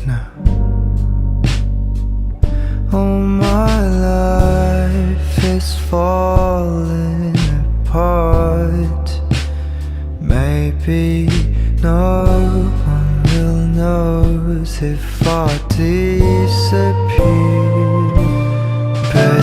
now. Oh, my life is falling apart. Maybe no one will notice if I disappear, but